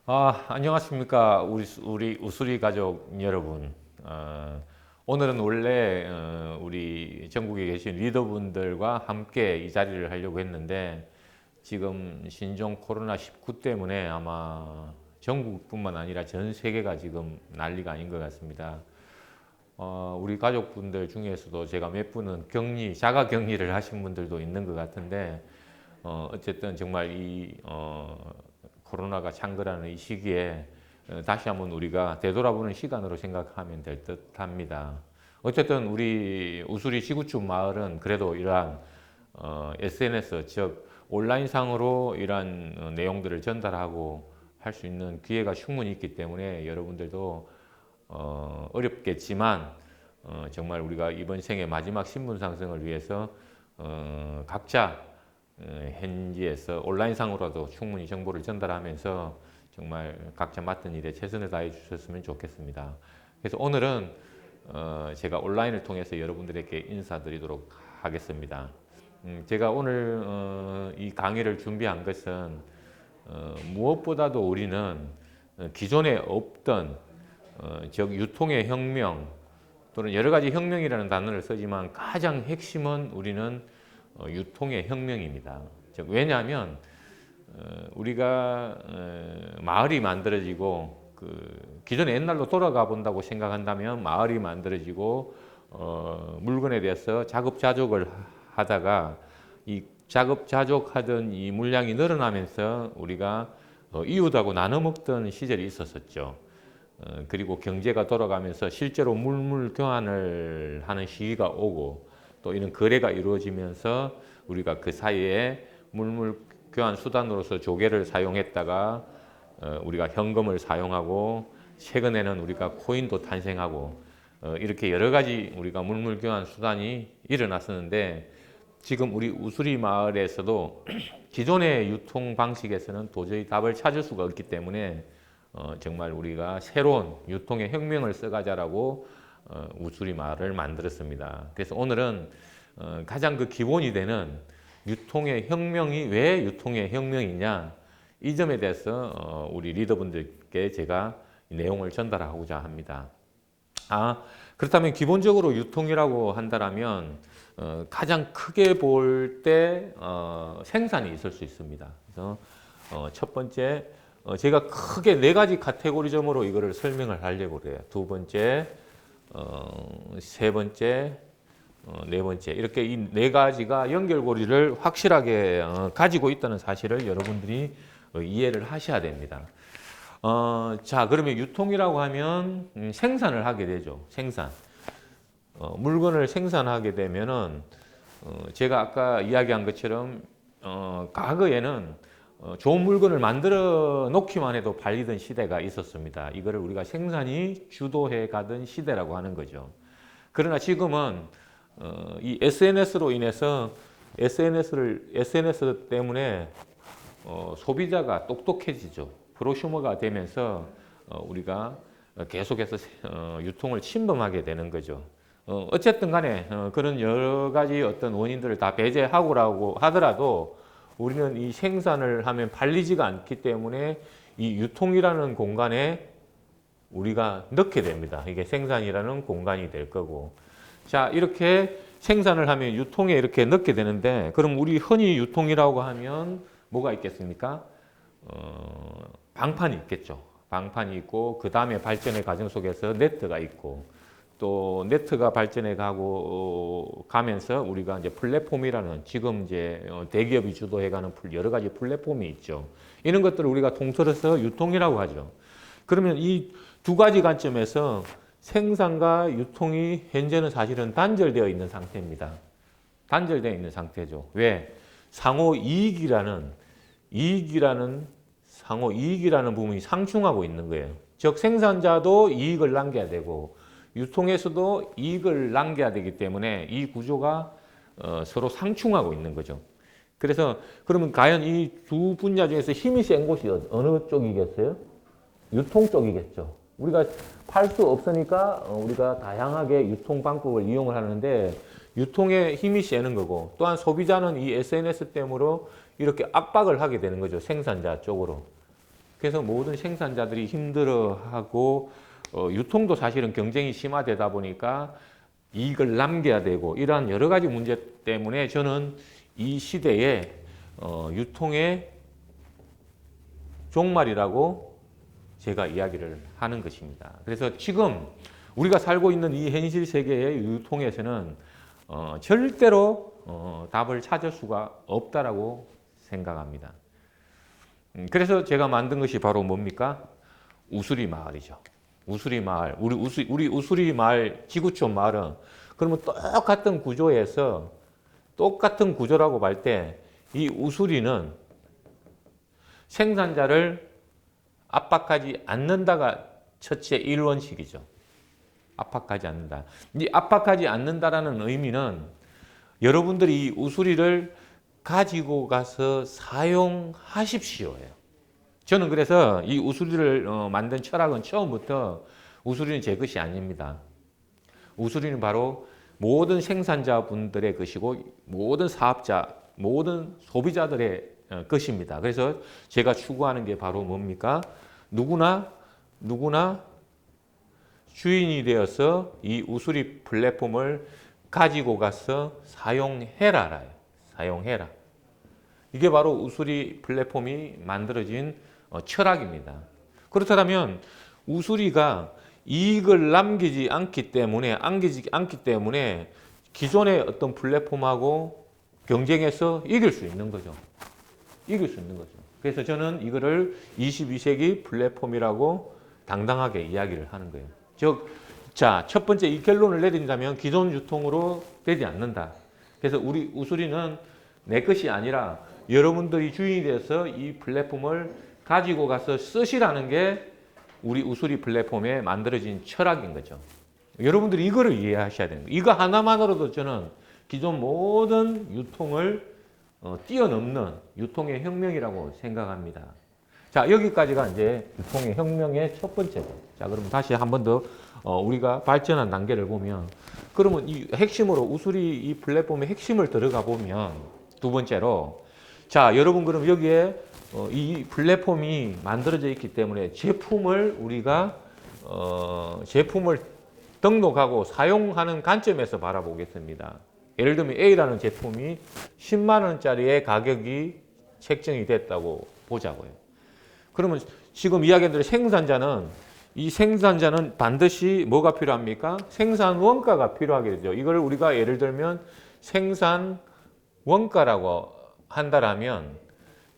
안녕하십니까. 우리 우수리 가족 여러분. 오늘은 원래 우리 전국에 계신 리더분들과 함께 이 자리를 하려고 했는데 지금 신종 코로나19 때문에 아마 전국뿐만 아니라 전 세계가 지금 난리가 아닌 것 같습니다. 우리 가족분들 중에서도 제가 몇 분은 자가 격리를 하신 분들도 있는 것 같은데 어쨌든 정말 코로나가 창궐하는 이 시기에 다시 한번 우리가 되돌아보는 시간으로 생각하면 될 듯합니다. 어쨌든 우리 우수리 시구촌 마을은 그래도 이러한 SNS 즉 온라인상으로 이러한 내용들을 전달하고 할 수 있는 기회가 충분히 있기 때문에 여러분들도 어렵겠지만 정말 우리가 이번 생의 마지막 신분 상승을 위해서 각자 현지에서 온라인상으로도 충분히 정보를 전달하면서 정말 각자 맡은 일에 최선을 다해 주셨으면 좋겠습니다. 그래서 오늘은 제가 온라인을 통해서 여러분들에게 인사드리도록 하겠습니다. 제가 오늘 이 강의를 준비한 것은 무엇보다도 우리는 기존에 없던 즉 유통의 혁명 또는 여러 가지 혁명이라는 단어를 쓰지만 가장 핵심은 우리는 유통의 혁명입니다. 즉 왜냐하면 우리가 마을이 만들어지고 기존의 옛날로 돌아가 본다고 생각한다면 마을이 만들어지고 물건에 대해서 자급자족을 하다가 이 자급자족하던 이 물량이 늘어나면서 우리가 이웃하고 나눠 먹던 시절이 있었었죠. 그리고 경제가 돌아가면서 실제로 물물 교환을 하는 시기가 오고 또 이런 거래가 이루어지면서 우리가 그 사이에 물물 교환 수단으로서 조개를 사용했다가 우리가 현금을 사용하고 최근에는 우리가 코인도 탄생하고 이렇게 여러 가지 우리가 물물 교환 수단이 일어났었는데 지금 우리 우수리 마을에서도 기존의 유통 방식에서는 도저히 답을 찾을 수가 없기 때문에 정말 우리가 새로운 유통의 혁명을 써가자라고 우수리 마을을 만들었습니다. 그래서 오늘은 가장 그 기본이 되는 유통의 혁명이 왜 유통의 혁명이냐 이 점에 대해서 우리 리더분들께 제가 내용을 전달하고자 합니다. 그렇다면 기본적으로 유통이라고 한다면 가장 크게 볼 때 생산이 있을 수 있습니다. 그래서 첫 번째 제가 크게 네 가지 카테고리점으로 이거를 설명을 하려고 그래요. 두 번째, 세 번째, 네 번째 이렇게 이 네 가지가 연결고리를 확실하게 가지고 있다는 사실을 여러분들이 이해를 하셔야 됩니다. 자, 그러면 유통이라고 하면 생산을 하게 되죠. 생산. 물건을 생산하게 되면은 제가 아까 이야기한 것처럼 과거에는 좋은 물건을 만들어 놓기만 해도 팔리던 시대가 있었습니다. 이거를 우리가 생산이 주도해 가던 시대라고 하는 거죠. 그러나 지금은 이 SNS로 인해서 SNS 때문에 소비자가 똑똑해지죠. 프로슈머가 되면서 우리가 계속해서 유통을 침범하게 되는 거죠. 어쨌든 간에 그런 여러 가지 어떤 원인들을 다 배제하고라고 하더라도 우리는 이 생산을 하면 팔리지가 않기 때문에 이 유통이라는 공간에 우리가 넣게 됩니다. 이게 생산이라는 공간이 될 거고. 자, 이렇게 생산을 하면 유통에 이렇게 넣게 되는데 그럼 우리 흔히 유통이라고 하면 뭐가 있겠습니까? 방판이 있겠죠. 방판이 있고 그 다음에 발전의 과정 속에서 네트가 있고 또 네트가 발전해 가면서 우리가 이제 플랫폼이라는 지금 이제 대기업이 주도해가는 여러 가지 플랫폼이 있죠. 이런 것들을 우리가 통틀어서 유통이라고 하죠. 그러면 이 두 가지 관점에서 생산과 유통이 현재는 사실은 단절되어 있는 상태입니다. 단절되어 있는 상태죠. 왜? 상호 이익이라는 부분이 상충하고 있는 거예요. 즉 생산자도 이익을 남겨야 되고 유통에서도 이익을 남겨야 되기 때문에 이 구조가 서로 상충하고 있는 거죠. 그래서 그러면 과연 이 두 분야 중에서 힘이 센 곳이 어느 쪽이겠어요? 유통 쪽이겠죠. 우리가 팔 수 없으니까 우리가 다양하게 유통 방법을 이용을 하는데 유통에 힘이 세는 거고 또한 소비자는 이 SNS 때문에 이렇게 압박을 하게 되는 거죠. 생산자 쪽으로. 그래서 모든 생산자들이 힘들어하고 유통도 사실은 경쟁이 심화되다 보니까 이익을 남겨야 되고 이러한 여러 가지 문제 때문에 저는 이 시대에 유통의 종말이라고 제가 이야기를 하는 것입니다. 그래서 지금 우리가 살고 있는 이 현실 세계의 유통에서는 절대로 답을 찾을 수가 없다라고 생각합니다. 그래서 제가 만든 것이 바로 뭡니까? 우수리 마을이죠. 우수리 마을. 우리 우수리 마을, 지구촌 마을은 그러면 똑같은 구조에서 똑같은 구조라고 할 때 이 우수리는 생산자를 압박하지 않는다가 첫째 1원칙이죠. 압박하지 않는다. 이 압박하지 않는다라는 의미는 여러분들이 이 우수리를 가지고 가서 사용하십시오예요. 저는 그래서 이 우수리를 만든 철학은 처음부터 우수리는 제 것이 아닙니다. 우수리는 바로 모든 생산자분들의 것이고 모든 사업자, 모든 소비자들의 것입니다. 그래서 제가 추구하는 게 바로 뭡니까? 누구나 주인이 되어서 이 우수리 플랫폼을 가지고 가서 사용해라. 사용해라. 이게 바로 우수리 플랫폼이 만들어진 철학입니다. 그렇다면 우수리가 이익을 남기지 않기 때문에 기존의 어떤 플랫폼하고 경쟁해서 이길 수 있는 거죠. 이길 수 있는 거죠. 그래서 저는 이거를 22세기 플랫폼이라고 당당하게 이야기를 하는 거예요. 즉, 자, 첫 번째 이 결론을 내린다면 기존 유통으로 되지 않는다. 그래서 우리 우수리는 내 것이 아니라 여러분들이 주인이 돼서 이 플랫폼을 가지고 가서 쓰시라는 게 우리 우수리 플랫폼에 만들어진 철학인 거죠. 여러분들이 이거를 이해하셔야 됩니다. 이거 하나만으로도 저는 기존 모든 유통을 뛰어넘는 유통의 혁명이라고 생각합니다. 자, 여기까지가 이제 유통의 혁명의 첫 번째죠. 자, 그러면 다시 한 번 더 우리가 발전한 단계를 보면, 그러면 이 핵심으로 우수리 이 플랫폼의 핵심을 들어가 보면 두 번째로, 자, 여러분 그럼 여기에 이 플랫폼이 만들어져 있기 때문에 제품을 등록하고 사용하는 관점에서 바라보겠습니다. 예를 들면 A라는 제품이 10만 원짜리의 가격이 책정이 됐다고 보자고요. 그러면 지금 이야기한 대로 생산자는 반드시 뭐가 필요합니까? 생산 원가가 필요하게 되죠. 이걸 우리가 예를 들면 생산 원가라고 한다라면,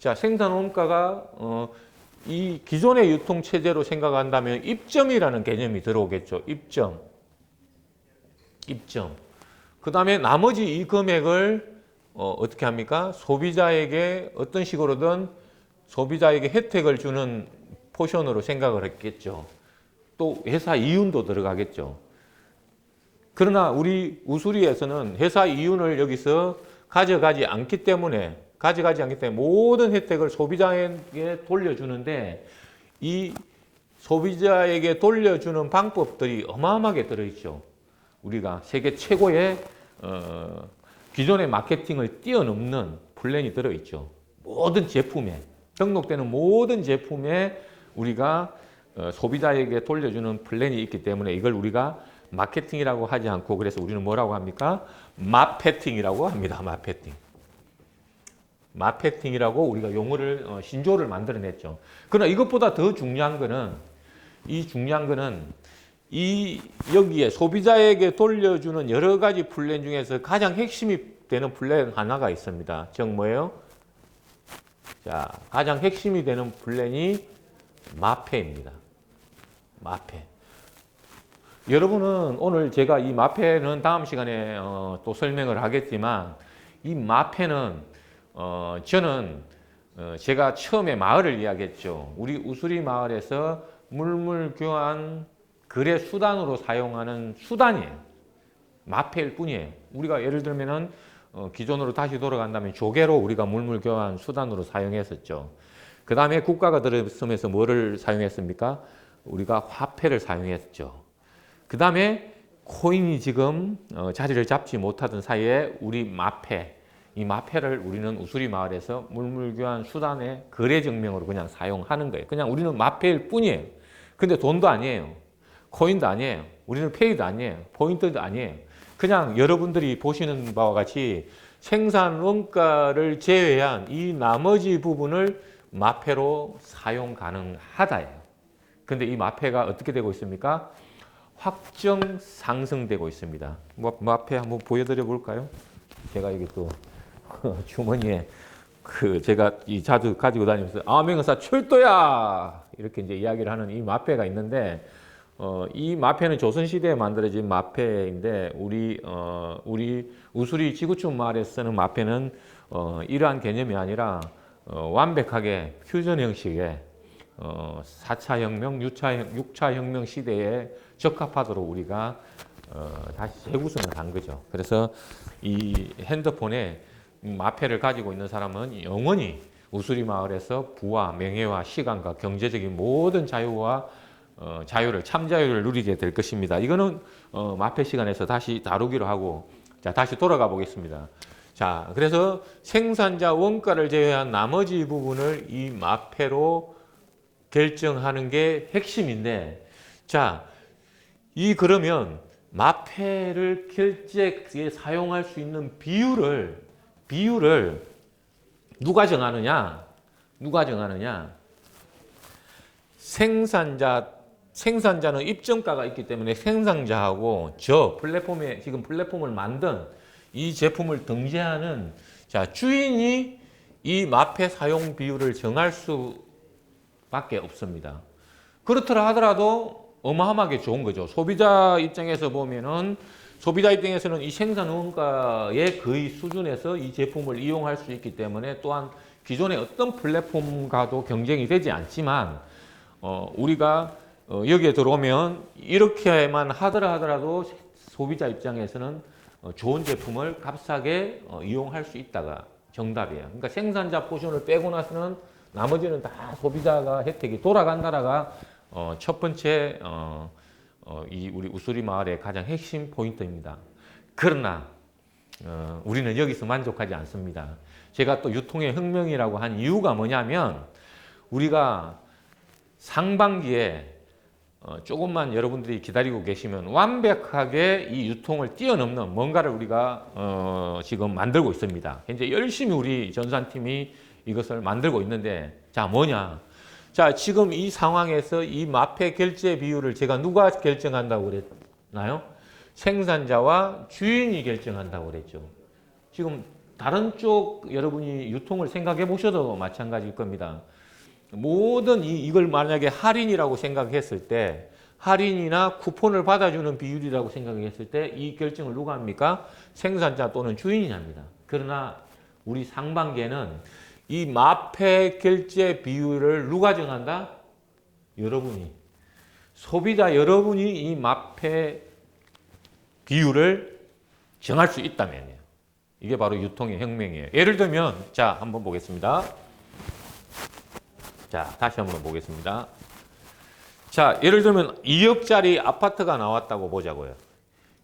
자, 생산 원가가 이 기존의 유통 체제로 생각한다면 입점이라는 개념이 들어오겠죠. 입점. 그 다음에 나머지 이 금액을 어떻게 합니까? 소비자에게 어떤 식으로든 소비자에게 혜택을 주는 포션으로 생각을 했겠죠. 또 회사 이윤도 들어가겠죠. 그러나 우리 우수리에서는 회사 이윤을 여기서 가져가지 않기 때문에 모든 혜택을 소비자에게 돌려주는데, 이 소비자에게 돌려주는 방법들이 어마어마하게 들어있죠. 우리가 세계 최고의 기존의 마케팅을 뛰어넘는 플랜이 들어있죠. 모든 제품에, 등록되는 모든 제품에 우리가 소비자에게 돌려주는 플랜이 있기 때문에 이걸 우리가 마케팅이라고 하지 않고, 그래서 우리는 뭐라고 합니까? 마케팅이라고 합니다. 마케팅이라고 우리가 용어를 신조어를 만들어냈죠. 그러나 이것보다 더 중요한 거는 여기에 소비자에게 돌려주는 여러 가지 플랜 중에서 가장 핵심이 되는 플랜 하나가 있습니다. 즉 뭐예요? 자, 가장 핵심이 되는 플랜이 마페입니다. 마페. 여러분은 오늘 제가 이 마페는 다음 시간에 또 설명을 하겠지만, 이 마페는 저는 제가 처음에 마을을 이야기했죠. 우리 우수리 마을에서 물물 교환 거래 수단으로 사용하는 수단이에요. 마페일 뿐이에요. 우리가 예를 들면은 기존으로 다시 돌아간다면 조개로 우리가 물물 교환 수단으로 사용했었죠. 그 다음에 국가가 들어서면서 뭐를 사용했습니까? 우리가 화폐를 사용했죠. 그 다음에 코인이 지금 자리를 잡지 못하던 사이에 우리 마페, 이 마패를 우리는 우수리 마을에서 물물교환 수단의 거래 증명으로 그냥 사용하는 거예요. 그냥 우리는 마패일 뿐이에요. 근데 돈도 아니에요. 코인도 아니에요. 우리는 페이도 아니에요. 포인트도 아니에요. 그냥 여러분들이 보시는 바와 같이 생산 원가를 제외한 이 나머지 부분을 마패로 사용 가능하다예요. 근데 이 마패가 어떻게 되고 있습니까? 확정 상승되고 있습니다. 마패 한번 보여드려 볼까요? 제가 여기 또 주머니에 제가 자주 가지고 다니면서 암행어사 출도야 이렇게 이제 이야기를 하는 이 마패가 있는데 이 마패는 조선시대에 만들어진 마패인데 우리 우수리 지구촌 마을에 쓰는 마패는 이러한 개념이 아니라 완벽하게 퓨전 형식의 4차 혁명, 6차 혁명 시대에 적합하도록 우리가 다시 재구성을 한 거죠. 그래서 이 핸드폰에 마패를 가지고 있는 사람은 영원히 우수리 마을에서 부와 명예와 시간과 경제적인 모든 자유와 참자유를 누리게 될 것입니다. 이거는 마패 시간에서 다시 다루기로 하고, 자, 다시 돌아가 보겠습니다. 자, 그래서 생산자 원가를 제외한 나머지 부분을 이 마패로 결정하는 게 핵심인데, 자, 그러면 마패를 결제에 사용할 수 있는 비율을 누가 정하느냐? 생산자는 입점가가 있기 때문에 생산자하고 지금 플랫폼을 만든 이 제품을 등재하는 주인이 이 마패 사용 비율을 정할 수밖에 없습니다. 그렇더라 하더라도 어마어마하게 좋은 거죠. 소비자 입장에서는 이 생산 원가의 거의 수준에서 이 제품을 이용할 수 있기 때문에, 또한 기존의 어떤 플랫폼과도 경쟁이 되지 않지만 우리가 여기에 들어오면 이렇게만 하더라도 소비자 입장에서는 좋은 제품을 값싸게 이용할 수 있다가 정답이에요. 그러니까 생산자 포션을 빼고 나서는 나머지는 다 소비자가 혜택이 돌아간다라가 첫 번째 우리 우수리 마을의 가장 핵심 포인트입니다. 그러나 우리는 여기서 만족하지 않습니다. 제가 또 유통의 혁명이라고 한 이유가 뭐냐면, 우리가 상반기에 조금만 여러분들이 기다리고 계시면 완벽하게 이 유통을 뛰어넘는 뭔가를 우리가 지금 만들고 있습니다. 현재 열심히 우리 전산팀이 이것을 만들고 있는데, 자, 뭐냐? 자, 지금 이 상황에서 이 마패 결제 비율을 제가 누가 결정한다고 그랬나요? 생산자와 주인이 결정한다고 그랬죠. 지금 다른 쪽 여러분이 유통을 생각해 보셔도 마찬가지일 겁니다. 모든 이걸 만약에 할인이라고 생각했을 때, 할인이나 쿠폰을 받아주는 비율이라고 생각했을 때 이 결정을 누가 합니까? 생산자 또는 주인이 합니다. 그러나 우리 상반기에는 이 마패 결제 비율을 누가 정한다? 여러분이. 소비자 여러분이 이 마패 비율을 정할 수 있다면요. 이게 바로 유통의 혁명이에요. 예를 들면, 자, 한번 보겠습니다. 자, 다시 한번 보겠습니다. 자, 예를 들면 2억짜리 아파트가 나왔다고 보자고요.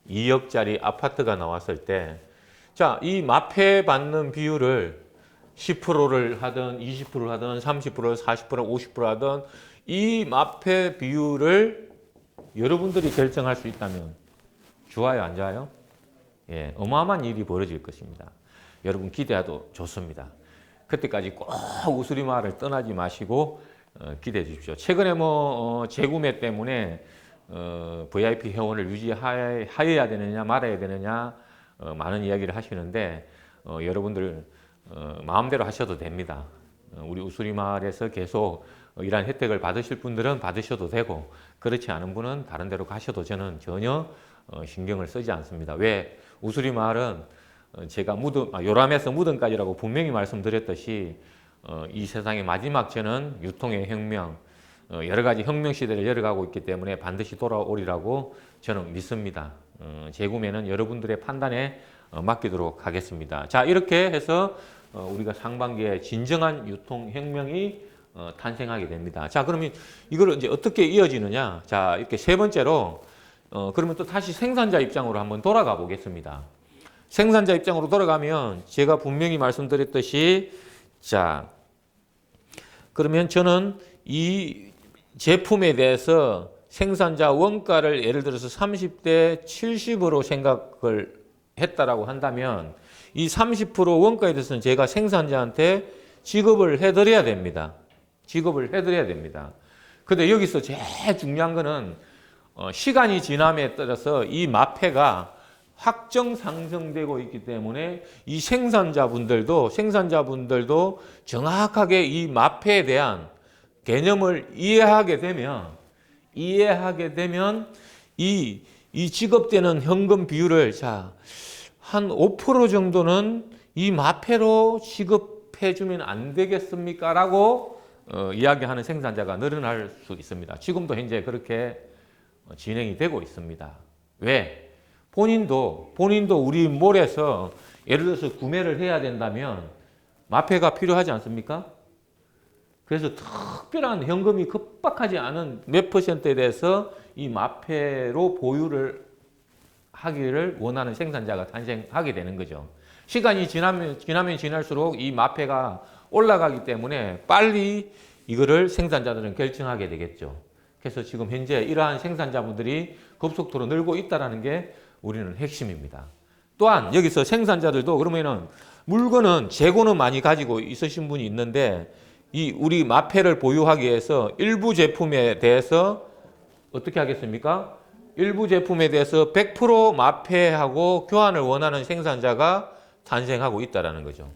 2억짜리 아파트가 나왔을 때, 자, 이 마패 받는 비율을 10%를 하든 20%를 하든 30%, 40%, 50% 하든 이 마패 비율을 여러분들이 결정할 수 있다면 좋아요, 안 좋아요? 예, 어마어마한 일이 벌어질 것입니다. 여러분 기대해도 좋습니다. 그때까지 꼭 우수리 마을을 떠나지 마시고 기대해 주십시오. 최근에 재구매 때문에 VIP 회원을 유지하여야 되느냐 말아야 되느냐 많은 이야기를 하시는데, 여러분들 마음대로 하셔도 됩니다. 우리 우수리 마을에서 계속 이러한 혜택을 받으실 분들은 받으셔도 되고, 그렇지 않은 분은 다른 데로 가셔도 저는 전혀 신경을 쓰지 않습니다. 왜? 우수리 마을은 제가 요람에서 무덤까지라고 분명히 말씀드렸듯이 이 세상의 마지막 저는 유통의 혁명, 여러 가지 혁명 시대를 열어가고 있기 때문에 반드시 돌아오리라고 저는 믿습니다. 재구매는 여러분들의 판단에 맡기도록 하겠습니다. 자, 이렇게 해서 우리가 상반기에 진정한 유통 혁명이 탄생하게 됩니다. 자, 그러면 이걸 이제 어떻게 이어지느냐? 자, 이렇게 세 번째로 그러면 또 다시 생산자 입장으로 한번 돌아가 보겠습니다. 생산자 입장으로 돌아가면 제가 분명히 말씀드렸듯이 자, 그러면 저는 이 제품에 대해서 생산자 원가를 예를 들어서 30대 70으로 생각을 했다라고 한다면 이 30% 원가에 대해서는 제가 생산자한테 지급을 해드려야 됩니다. 지급을 해드려야 됩니다. 근데 여기서 제일 중요한 거는 시간이 지남에 따라서 이 마패가 확정 상승되고 있기 때문에 이 생산자분들도 정확하게 이 마패에 대한 개념을 이해하게 되면 이 지급되는 현금 비율을 한 5% 정도는 이 마패로 지급해 주면 안 되겠습니까? 라고 이야기하는 생산자가 늘어날 수 있습니다. 지금도 현재 그렇게 진행이 되고 있습니다. 왜? 본인도 우리 몰에서 예를 들어서 구매를 해야 된다면 마패가 필요하지 않습니까? 그래서 특별한 현금이 급박하지 않은 몇 %에 대해서 이 마패로 보유를 하기를 원하는 생산자가 탄생하게 되는 거죠. 시간이 지나면 지날수록 이 마패가 올라가기 때문에 빨리 이거를 생산자들은 결정하게 되겠죠. 그래서 지금 현재 이러한 생산자분들이 급속도로 늘고 있다는 게 우리는 핵심입니다. 또한 여기서 생산자들도 그러면은 물건은 재고는 많이 가지고 있으신 분이 있는데 이 우리 마패를 보유하기 위해서 일부 제품에 대해서 어떻게 하겠습니까? 일부 제품에 대해서 100% 마패하고 교환을 원하는 생산자가 탄생하고 있다는 거죠.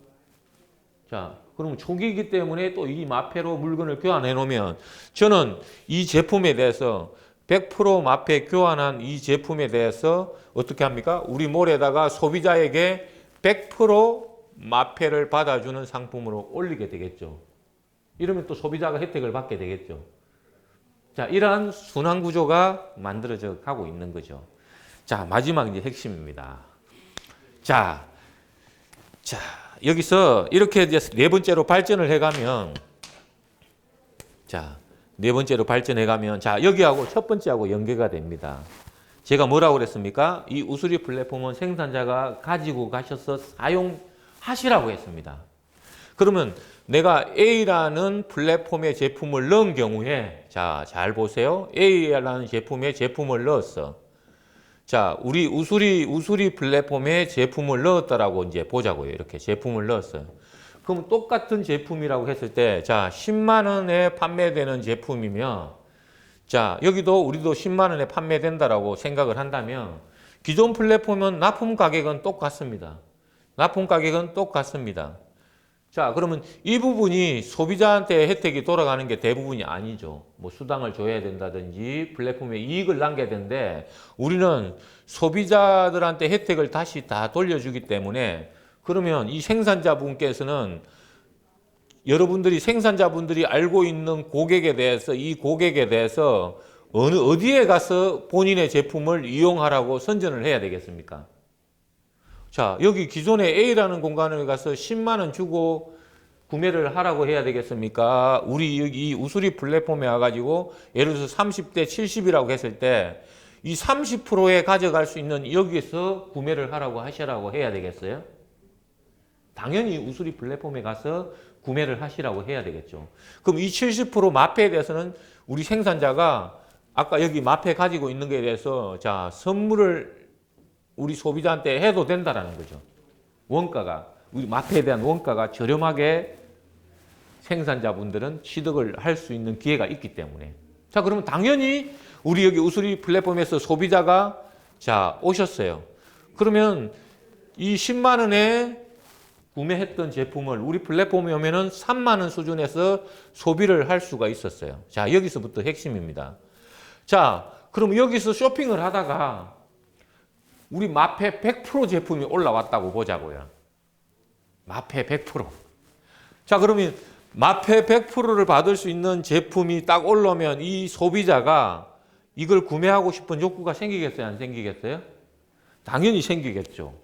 자, 그럼 초기이기 때문에 또 이 마패로 물건을 교환해 놓으면 저는 이 제품에 대해서 100% 마패 교환한 이 제품에 대해서 어떻게 합니까? 우리 몰에다가 소비자에게 100% 마패를 받아주는 상품으로 올리게 되겠죠. 이러면 또 소비자가 혜택을 받게 되겠죠. 자, 이러한 순환 구조가 만들어져 가고 있는 거죠. 자, 마지막 이제 핵심입니다. 자, 여기서 이렇게 이제 네 번째로 발전을 해가면, 자, 여기하고 첫 번째하고 연계가 됩니다. 제가 뭐라고 그랬습니까? 이 우수리 플랫폼은 생산자가 가지고 가셔서 사용하시라고 했습니다. 그러면 내가 A라는 플랫폼의 제품을 넣은 경우에, 자, 잘 보세요. A라는 제품에 제품을 넣었어. 자, 우리 우수리 플랫폼에 제품을 넣었다라고 이제 보자고요. 이렇게 제품을 넣었어요. 그럼 똑같은 제품이라고 했을 때, 자, 10만 원에 판매되는 제품이면, 자, 여기도 우리도 10만 원에 판매된다라고 생각을 한다면, 기존 플랫폼은 납품 가격은 똑같습니다. 자, 그러면 이 부분이 소비자한테 혜택이 돌아가는 게 대부분이 아니죠. 뭐 수당을 줘야 된다든지 플랫폼에 이익을 남겨야 되는데 우리는 소비자들한테 혜택을 다시 다 돌려주기 때문에 그러면 이 생산자분께서는 여러분들이 생산자분들이 알고 있는 고객에 대해서 이 고객에 대해서 어디에 가서 본인의 제품을 이용하라고 선전을 해야 되겠습니까? 자, 여기 기존에 A라는 공간에 가서 10만 원 주고 구매를 하라고 해야 되겠습니까? 우리 여기 우수리 플랫폼에 와가지고 예를 들어서 30대 70이라고 했을 때 이 30%에 가져갈 수 있는 여기서 구매를 하라고 하시라고 해야 되겠어요? 당연히 우수리 플랫폼에 가서 구매를 하시라고 해야 되겠죠. 그럼 이 70% 마패에 대해서는 우리 생산자가 아까 여기 마패 가지고 있는 것에 대해서 자, 선물을 우리 소비자한테 해도 된다라는 거죠. 원가가, 우리 마패에 대한 원가가 저렴하게 생산자분들은 취득을 할 수 있는 기회가 있기 때문에. 자, 그러면 당연히 우리 여기 우수리 플랫폼에서 소비자가 자, 오셨어요. 그러면 이 10만 원에 구매했던 제품을 우리 플랫폼에 오면은 3만 원 수준에서 소비를 할 수가 있었어요. 자, 여기서부터 핵심입니다. 자, 그럼 여기서 쇼핑을 하다가 우리 마패 100% 제품이 올라왔다고 보자고요. 마패 100%. 자, 그러면 마패 100%를 받을 수 있는 제품이 딱 올라오면 이 소비자가 이걸 구매하고 싶은 욕구가 생기겠어요? 안 생기겠어요? 당연히 생기겠죠.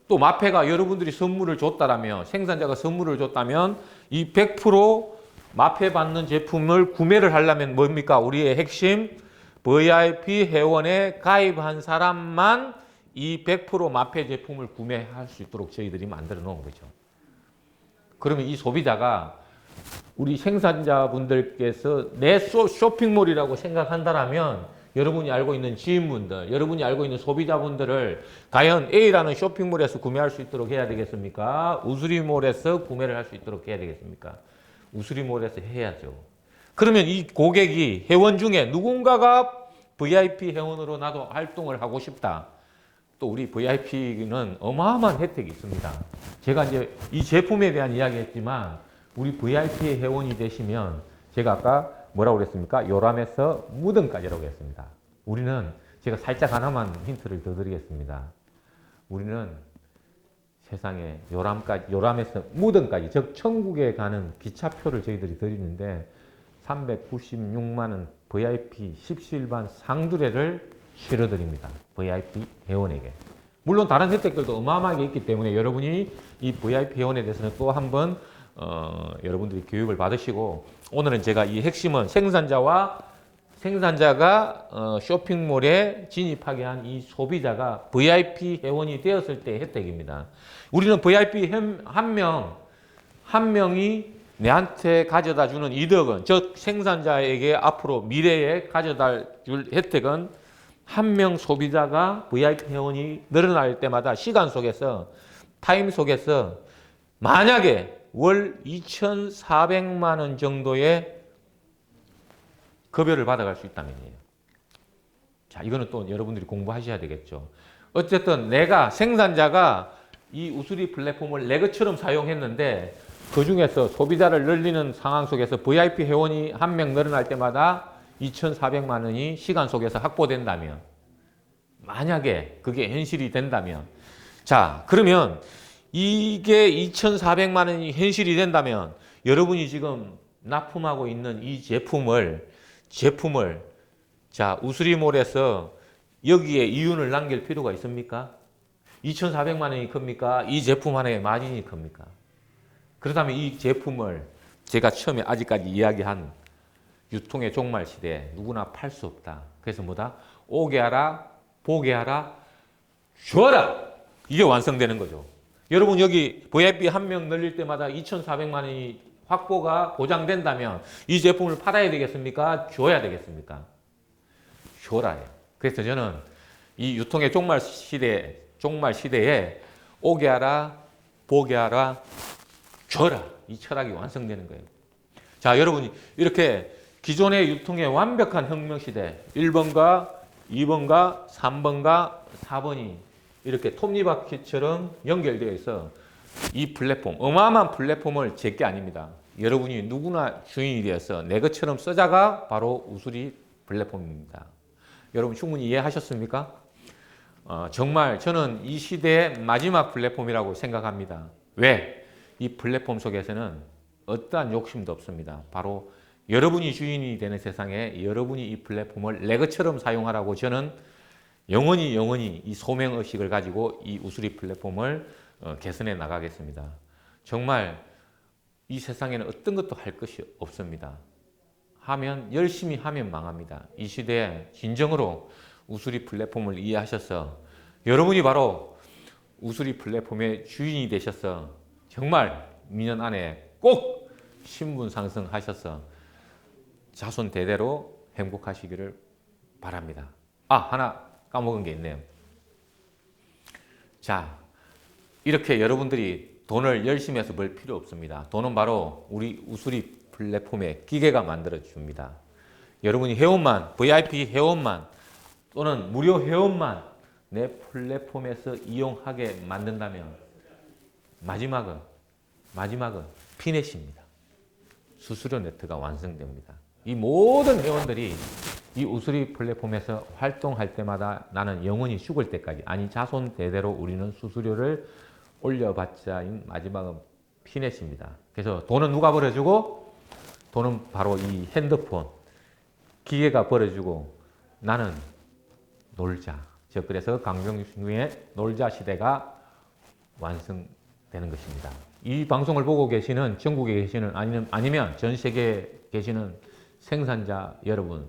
또 마패가 여러분들이 선물을 줬다라면, 생산자가 선물을 줬다면 이 100% 마패 받는 제품을 구매를 하려면 뭡니까? 우리의 핵심 VIP 회원에 가입한 사람만 이 100% 마페 제품을 구매할 수 있도록 저희들이 만들어 놓은 거죠. 그러면 이 소비자가 우리 생산자분들께서 내 쇼핑몰이라고 생각한다면 여러분이 알고 있는 지인분들, 여러분이 알고 있는 소비자분들을 과연 A라는 쇼핑몰에서 구매할 수 있도록 해야 되겠습니까? 우수리몰에서 구매를 할 수 있도록 해야 되겠습니까? 우수리몰에서 해야죠. 그러면 이 고객이 회원 중에 누군가가 VIP 회원으로 나도 활동을 하고 싶다. 또 우리 VIP는 어마어마한 혜택이 있습니다. 제가 이제 이 제품에 대한 이야기 했지만 우리 VIP 회원이 되시면 제가 아까 뭐라고 그랬습니까? 요람에서 무덤까지라고 했습니다. 우리는 제가 살짝 하나만 힌트를 더 드리겠습니다. 우리는 세상에 요람에서 무덤까지, 즉 천국에 가는 기차표를 저희들이 드리는데 396만 원 VIP 십시일반 상두례를 실어드립니다. VIP 회원에게. 물론 다른 혜택들도 어마어마하게 있기 때문에 여러분이 이 VIP 회원에 대해서는 또 한번 여러분들이 교육을 받으시고, 오늘은 제가 이 핵심은 생산자가 쇼핑몰에 진입하게 한 이 소비자가 VIP 회원이 되었을 때의 혜택입니다. 우리는 VIP 한 명이 내한테 가져다 주는 이득은, 즉 생산자에게 앞으로 미래에 가져다 줄 혜택은 한 명 소비자가 VIP 회원이 늘어날 때마다 시간 속에서, 타임 속에서 만약에 월 2,400만 원 정도의 급여를 받아갈 수 있다면이에요. 자, 이거는 또 여러분들이 공부하셔야 되겠죠. 어쨌든 내가 생산자가 이 우수리 플랫폼을 내 것처럼 사용했는데 그 중에서 소비자를 늘리는 상황 속에서 VIP 회원이 한 명 늘어날 때마다 2,400만 원이 시간 속에서 확보된다면, 만약에 그게 현실이 된다면, 자, 그러면 이게 2,400만 원이 현실이 된다면 여러분이 지금 납품하고 있는 이 제품을 우수리몰에서 여기에 이윤을 남길 필요가 있습니까? 2,400만 원이 큽니까? 이 제품 하나의 마진이 큽니까? 그렇다면 이 제품을 제가 처음에 아직까지 이야기한 유통의 종말 시대에 누구나 팔 수 없다. 그래서 뭐다? 오게 하라, 보게 하라, 줘라! 이게 완성되는 거죠. 여러분 여기 VIP 한 명 늘릴 때마다 2,400만 원이 확보가 보장된다면 이 제품을 팔아야 되겠습니까? 줘야 되겠습니까? 줘라요. 그래서 저는 이 유통의 종말 시대에 오게 하라, 보게 하라, 줘라. 이 철학이 완성되는 거예요. 자, 여러분이 이렇게 기존의 유통의 완벽한 혁명 시대 1번과 2번과 3번과 4번이 이렇게 톱니바퀴처럼 연결되어 있어 이 플랫폼, 어마어마한 플랫폼을 제 게 아닙니다. 여러분이 누구나 주인이 되어서 내 것처럼 써자가 바로 우수리 플랫폼입니다. 여러분 충분히 이해하셨습니까? 정말 저는 이 시대의 마지막 플랫폼이라고 생각합니다. 왜? 이 플랫폼 속에서는 어떠한 욕심도 없습니다. 바로 여러분이 주인이 되는 세상에 여러분이 이 플랫폼을 내 것처럼 사용하라고 저는 영원히 이 소명의식을 가지고 이 우수리 플랫폼을 개선해 나가겠습니다. 정말 이 세상에는 어떤 것도 할 것이 없습니다. 열심히 하면 망합니다. 이 시대에 진정으로 우수리 플랫폼을 이해하셔서 여러분이 바로 우수리 플랫폼의 주인이 되셔서 정말 미년 안에 꼭 신분 상승하셔서 자손 대대로 행복하시기를 바랍니다. 하나 까먹은 게 있네요. 자, 이렇게 여러분들이 돈을 열심히 해서 벌 필요 없습니다. 돈은 바로 우리 우수리 플랫폼의 기계가 만들어 줍니다. 여러분이 회원만, VIP 회원만 또는 무료 회원만 내 플랫폼에서 이용하게 만든다면 마지막은 피넷입니다. 수수료 네트가 완성됩니다. 이 모든 회원들이 이 우수리 플랫폼에서 활동할 때마다 나는 영원히 죽을 때까지, 아니 자손 대대로 우리는 수수료를 올려받자인 마지막은 피넷입니다. 그래서 돈은 누가 벌어주고? 돈은 바로 이 핸드폰, 기계가 벌어주고 나는 놀자. 그래서 강병중의 놀자 시대가 완성되는 것입니다. 이 방송을 보고 계시는 전국에 계시는 아니면 전 세계에 계시는 생산자 여러분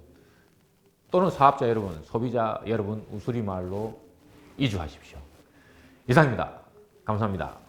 또는 사업자 여러분, 소비자 여러분, 우수리 마을로 이주하십시오. 이상입니다. 감사합니다.